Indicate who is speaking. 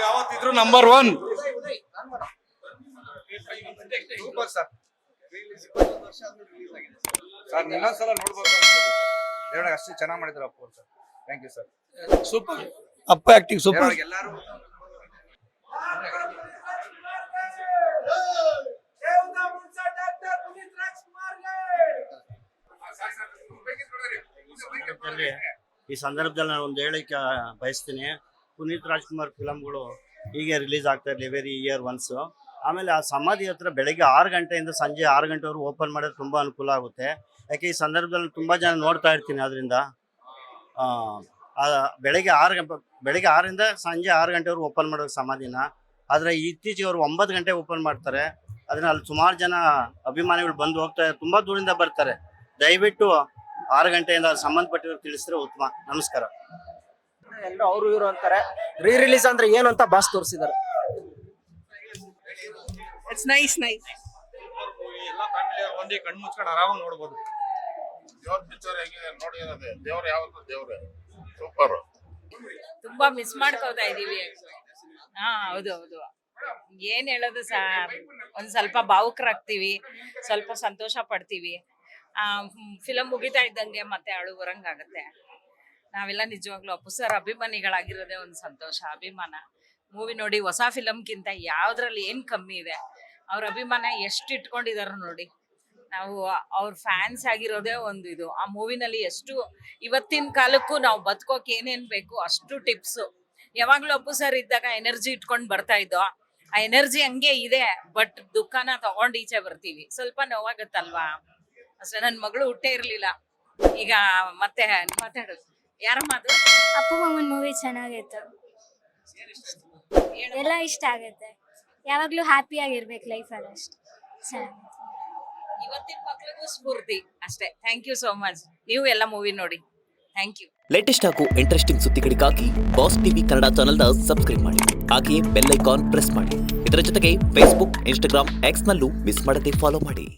Speaker 1: ಯಾವತ್ತಿದ್ರು number 1. Super sir. Sir ಇನ್ನೊಂದ್ಸಲ ನೋಡ್ಬೋದು ದೇವರಾಗ ಅಷ್ಟು ಚೆನ್ನಾಗಿ ಮಾಡಿದ್ರು Appu sir. Thank you sir.
Speaker 2: Super. ಅಪ್ಪ ಆಕ್ಟಿಂಗ್ ಸೂಪರ್.
Speaker 1: ಎಲ್ಲರೂ
Speaker 3: ಈ ಸಂದರ್ಭದಲ್ಲಿ ನಾನು ಒಂದು ಹೇಳಕ್ಕೆ ಬಯಸ್ತೀನಿ. ಪುನೀತ್ ರಾಜ್ಕುಮಾರ್ ಫಿಲಮ್ಗಳು ಹೀಗೆ ರಿಲೀಸ್ ಆಗ್ತಾ ಇರಲಿ ವೆರಿ ಇಯರ್ ಒನ್ಸ್. ಆಮೇಲೆ ಆ ಸಮಾಧಿ ಹತ್ರ ಬೆಳಗ್ಗೆ 6 ಗಂಟೆಯಿಂದ ಸಂಜೆ 6 ಗಂಟೆವರೆಗೂ ಓಪನ್ ಮಾಡೋದು ತುಂಬ ಅನುಕೂಲ ಆಗುತ್ತೆ. ಯಾಕೆ ಈ ಸಂದರ್ಭದಲ್ಲಿ ತುಂಬ ಜನ ನೋಡ್ತಾ ಇರ್ತೀನಿ. ಅದರಿಂದ ಬೆಳಗ್ಗೆ 6ರಿಂದ ಸಂಜೆ 6 ಗಂಟೆವರೆಗೂ ಓಪನ್ ಮಾಡೋದು ಸಮಾಧಿನ. ಆದರೆ ಇತ್ತೀಚೆಗೆ ಅವರು 9 ಗಂಟೆ ಓಪನ್ ಮಾಡ್ತಾರೆ. ಅದನ್ನ ಅಲ್ಲಿ ಸುಮಾರು ಜನ ಅಭಿಮಾನಿಗಳು ಬಂದು ಹೋಗ್ತಾರೆ, ತುಂಬ ದೂರಿಂದ ಬರ್ತಾರೆ. ದಯವಿಟ್ಟು 6 ಗಂಟೆಯಿಂದ ಸಂಬಂಧಪಟ್ಟಿರೋರು ತಿಳಿಸಿದ್ರೆ ಉತ್ತಮ. ನಮಸ್ಕಾರ.
Speaker 4: ಎಲ್ಲರೂ ಅವರು ಇವರು ಅಂತಾರೆ. ರಿಲೀಸ್ ಅಂದ್ರೆ ಏನು ಅಂತ ಬಾಸ್ ತೋರಿಸಿದ್ದಾರೆ.
Speaker 5: It's nice.
Speaker 1: ಎಲ್ಲ ಫ್ಯಾಮಿಲಿ ಒಂದೇ ಕಣ್ಣು ಮುಚ್ಕೊಂಡು ಆರಾಮಾಗಿ ನೋಡ್ಬೋದು.
Speaker 6: ದೇವ್ರ ಪಿಕ್ಚರ್ ಹೇಗೆ ನೋಡಿ ಅನ್ನೋದೇ ದೇವ್ರ ಯಾವತ್ತೂ ದೇವ್ರೆ ಸೂಪರ್.
Speaker 5: ತುಂಬಾ ಮಿಸ್ ಮಾಡ್ಕೋತಾ ಇದೀವಿ. ಹೌದು. ಏನ್ ಹೇಳೋದು ಸರ್, ಒಂದ್ ಸ್ವಲ್ಪ ಭಾವುಕರಾಗ್ತೀವಿ, ಸ್ವಲ್ಪ ಸಂತೋಷ ಪಡ್ತೀವಿ. ಫಿಲಮ್ ಮುಗಿತಾ ಇದ್ದಂಗೆ ಮತ್ತೆ ಅಳು ಬರಂಗಾಗತ್ತೆ. ನಾವೆಲ್ಲ ನಿಜವಾಗ್ಲೂ ಅಪ್ಪು ಸರ್ ಅಭಿಮಾನಿಗಳಾಗಿರೋದೇ ಒಂದು ಸಂತೋಷ, ಅಭಿಮಾನ. ಮೂವಿ ನೋಡಿ, ಹೊಸ ಫಿಲಮ್ಗಿಂತ ಯಾವ್ದ್ರಲ್ಲಿ ಏನ್ ಕಮ್ಮಿ ಇದೆ. ಅವ್ರ ಅಭಿಮಾನ ಎಷ್ಟು ಇಟ್ಕೊಂಡಿದಾರ ನೋಡಿ. ನಾವು ಅವ್ರ ಫ್ಯಾನ್ಸ್ ಆಗಿರೋದೇ ಒಂದು ಇದು. ಆ ಮೂವಿನಲ್ಲಿ ಎಷ್ಟು ಇವತ್ತಿನ ಕಾಲಕ್ಕೂ ನಾವು ಬದುಕೋಕೆ ಏನೇನ್ ಬೇಕು ಅಷ್ಟು ಟಿಪ್ಸು. ಯಾವಾಗ್ಲೂ ಅಪ್ಪು ಸರ್ ಇದ್ದಾಗ ಎನರ್ಜಿ ಇಟ್ಕೊಂಡು ಬರ್ತಾ ಇದ್ದೋ, ಆ ಎನರ್ಜಿ ಹಂಗೆ ಇದೆ. ಬಟ್ ದುಃಖನ ತಗೊಂಡ್ ಈಚೆ ಬರ್ತೀವಿ, ಸ್ವಲ್ಪ ನೋವಾಗತ್ತಲ್ವಾ ಅಷ್ಟೇ. ನನ್ ಮಗಳು ಹುಟ್ಟೇ ಇರ್ಲಿಲ್ಲ. ಈಗ ಮತ್ತೆ ಮಾತಾಡೋದು ಯಾರ ಮಾತು.
Speaker 7: ಅಪ್ಪು ಮಾಮನ್ ಮೂವಿ ಚೆನ್ನಾಗಿತ್ತು, ಎಲ್ಲ ಇಷ್ಟ ಆಗುತ್ತೆ. ಯಾವಾಗ್ಲೂ ಹ್ಯಾಪಿ ಆಗಿರ್ಬೇಕು ಲೈಫಲ್ಲಿ, ಅಷ್ಟೇ ಚೆನ್ನಾಗಿತ್ತು.
Speaker 5: ಇವತ್ತಿನ ಮಕ್ಳಿಗೂ ಸ್ಫೂರ್ತಿ ಅಷ್ಟೇ. Thank you so much. ನೀವು ಎಲ್ಲ ಮೂವಿ ನೋಡಿ. Thank you.
Speaker 8: ಲೇಟೆಸ್ಟ್ ಹಾಗೂ ಇಂಟ್ರೆಸ್ಟಿಂಗ್ ಸುದ್ದಿಗಳಿಗಾಗಿ ಬಾಸ್ ಟಿವಿ ಕನ್ನಡ ಚಾನೆಲ್ನ ಸಬ್ಸ್ಕ್ರೈಬ್ ಮಾಡಿ. ಹಾಗೆಯೇ ಬೆಲ್ ಐಕಾನ್ ಪ್ರೆಸ್ ಮಾಡಿ. ಇದರ ಜೊತೆಗೆ ಫೇಸ್ಬುಕ್, ಇನ್ಸ್ಟಾಗ್ರಾಮ್, ಎಕ್ಸ್ ನಲ್ಲೂ ಮಿಸ್ ಮಾಡದೆ ಫಾಲೋ ಮಾಡಿ.